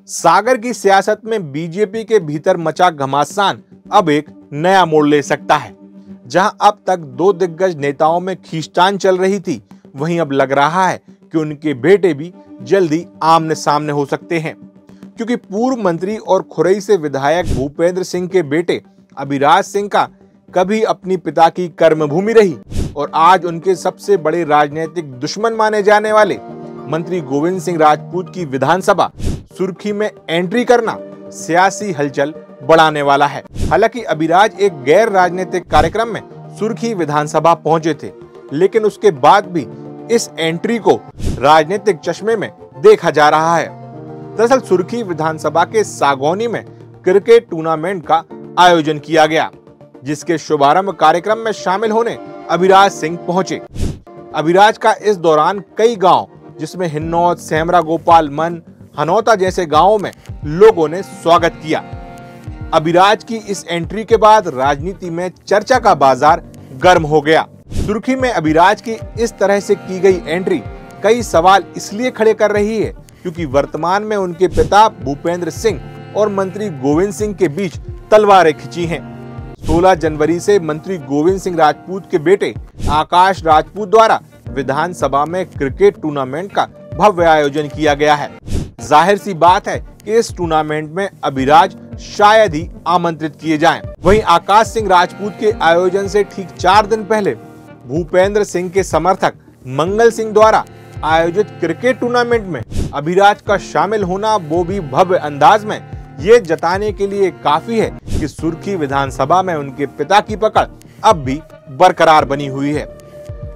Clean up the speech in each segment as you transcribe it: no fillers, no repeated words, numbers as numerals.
सागर की सियासत में बीजेपी के भीतर मचा घमासान अब एक नया मोड़ ले सकता है। जहां अब तक दो दिग्गज नेताओं में खींचतान चल रही थी, वहीं अब लग रहा है कि उनके बेटे भी जल्दी आमने सामने हो सकते हैं, क्योंकि पूर्व मंत्री और खुरई से विधायक भूपेंद्र सिंह के बेटे अभिराज सिंह का कभी अपनी पिता की कर्मभूमि रही और आज उनके सबसे बड़े राजनीतिक दुश्मन माने जाने वाले मंत्री गोविंद सिंह राजपूत की विधानसभा सुर्खी में एंट्री करना सियासी हलचल बढ़ाने वाला है। हालांकि अभिराज एक गैर राजनीतिक कार्यक्रम में सुर्खी विधानसभा पहुंचे थे, लेकिन उसके बाद भी इस एंट्री को राजनीतिक चश्मे में देखा जा रहा है। दरअसल सुर्खी विधानसभा के सागौनी में क्रिकेट टूर्नामेंट का आयोजन किया गया, जिसके शुभारंभ कार्यक्रम में शामिल होने अभिराज सिंह पहुंचे। अभिराज का इस दौरान कई गांव, जिसमें हिन्नौद, सेमरा, गोपाल मन, हनौता जैसे गांवों में लोगों ने स्वागत किया। अभिराज की इस एंट्री के बाद राजनीति में चर्चा का बाजार गर्म हो गया। सुर्खी में अभिराज की इस तरह से की गई एंट्री कई सवाल इसलिए खड़े कर रही है क्योंकि वर्तमान में उनके पिता भूपेंद्र सिंह और मंत्री गोविंद सिंह के बीच तलवारें खिंची हैं। 16 जनवरी से मंत्री गोविंद सिंह राजपूत के बेटे आकाश राजपूत द्वारा विधानसभा में क्रिकेट टूर्नामेंट का भव्य आयोजन किया गया है। जाहिर सी बात है कि इस टूर्नामेंट में अभिराज शायद ही आमंत्रित किए जाएं। वहीं आकाश सिंह राजपूत के आयोजन से ठीक 4 दिन पहले भूपेंद्र सिंह के समर्थक मंगल सिंह द्वारा आयोजित क्रिकेट टूर्नामेंट में अभिराज का शामिल होना, वो भी भव्य अंदाज में, ये जताने के लिए काफी है कि सुर्खी विधानसभा में उनके पिता की पकड़ अब भी बरकरार बनी हुई है।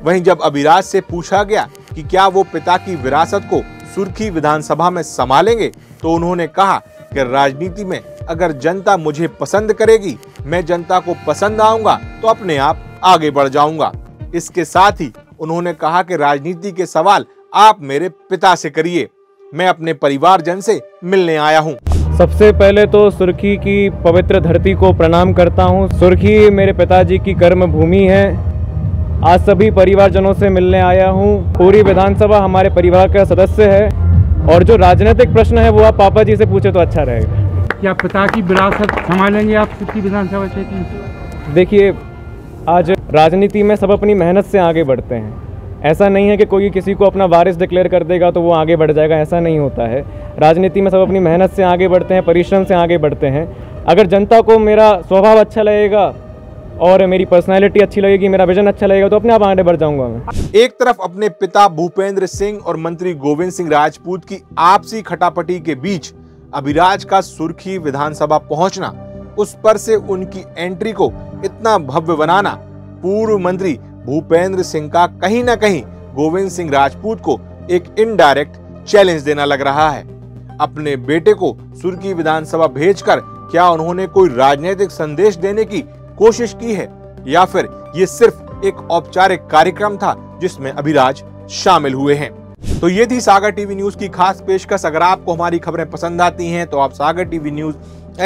वहीं जब अभिराज से पूछा गया कि क्या वो पिता की विरासत को सुर्खी विधानसभा में संभालेंगे, तो उन्होंने कहा कि राजनीति में अगर जनता मुझे पसंद करेगी, मैं जनता को पसंद आऊंगा तो अपने आप आगे बढ़ जाऊंगा। इसके साथ ही उन्होंने कहा कि राजनीति के सवाल आप मेरे पिता से करिए, मैं अपने परिवारजन से मिलने आया हूँ। सबसे पहले तो सुर्खी की पवित्र धरती को प्रणाम करता हूँ। सुर्खी मेरे पिताजी की कर्म भूमि है। आज सभी परिवारजनों से मिलने आया हूँ। पूरी विधानसभा हमारे परिवार का सदस्य है और जो राजनीतिक प्रश्न है वो आप पापा जी से पूछे तो अच्छा रहेगा। क्या पिता की विरासत संभालेंगे आप सुर्खी विधानसभा क्षेत्र में? देखिए, आज राजनीति में सब अपनी मेहनत से आगे बढ़ते हैं। ऐसा नहीं है कि कोई किसी को अपना वारिस डिक्लेयर कर देगा तो वो आगे बढ़ जाएगा, ऐसा नहीं होता है। राजनीति में सब अपनी मेहनत से आगे बढ़ते हैं, परिश्रम से आगे बढ़ते हैं। अगर जनता को मेरा स्वभाव अच्छा लगेगा और मेरी पर्सनैलिटी अच्छी लगेगी, मेरा विजन अच्छा लगेगा, तो अपने आप आगे बढ़ जाऊंगा मैं। एक तरफ अपने पिता भूपेंद्र सिंह और मंत्री गोविंद सिंह राजपूत की आपसी खटापटी के बीच अभिराज का सुर्खी विधानसभा पहुंचना, उस पर से उनकी एंट्री को इतना भव्य बनाना, पूर्व मंत्री भूपेंद्र सिंह का कहीं ना कहीं गोविंद सिंह राजपूत को एक इनडायरेक्ट चैलेंज देना लग रहा है। अपने बेटे को सुर्खी विधानसभा भेजकर क्या उन्होंने कोई राजनीतिक संदेश देने की कोशिश की है, या फिर ये सिर्फ एक औपचारिक कार्यक्रम था जिसमें अभिराज शामिल हुए हैं? तो ये थी सागर टीवी न्यूज की खास पेशकश। अगर आपको हमारी खबरें पसंद आती हैं तो आप सागर टीवी न्यूज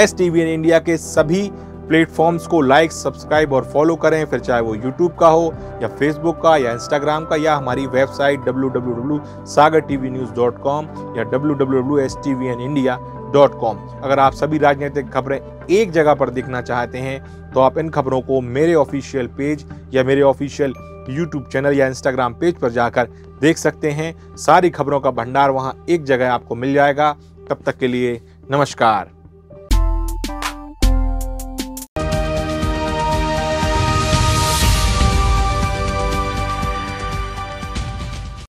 STVN इंडिया के सभी प्लेटफॉर्म्स को लाइक, सब्सक्राइब और फॉलो करें, फिर चाहे वो यूट्यूब का हो या फेसबुक का या इंस्टाग्राम का या हमारी वेबसाइट www.sagartvnews.com या www.stvnindia.com। अगर आप सभी राजनीतिक खबरें एक जगह पर देखना चाहते हैं तो आप इन खबरों को मेरे ऑफिशियल पेज या मेरे ऑफिशियल यूट्यूब चैनल या इंस्टाग्राम पेज पर जाकर देख सकते हैं। सारी खबरों का भंडार वहां एक जगह आपको मिल जाएगा। तब तक के लिए नमस्कार।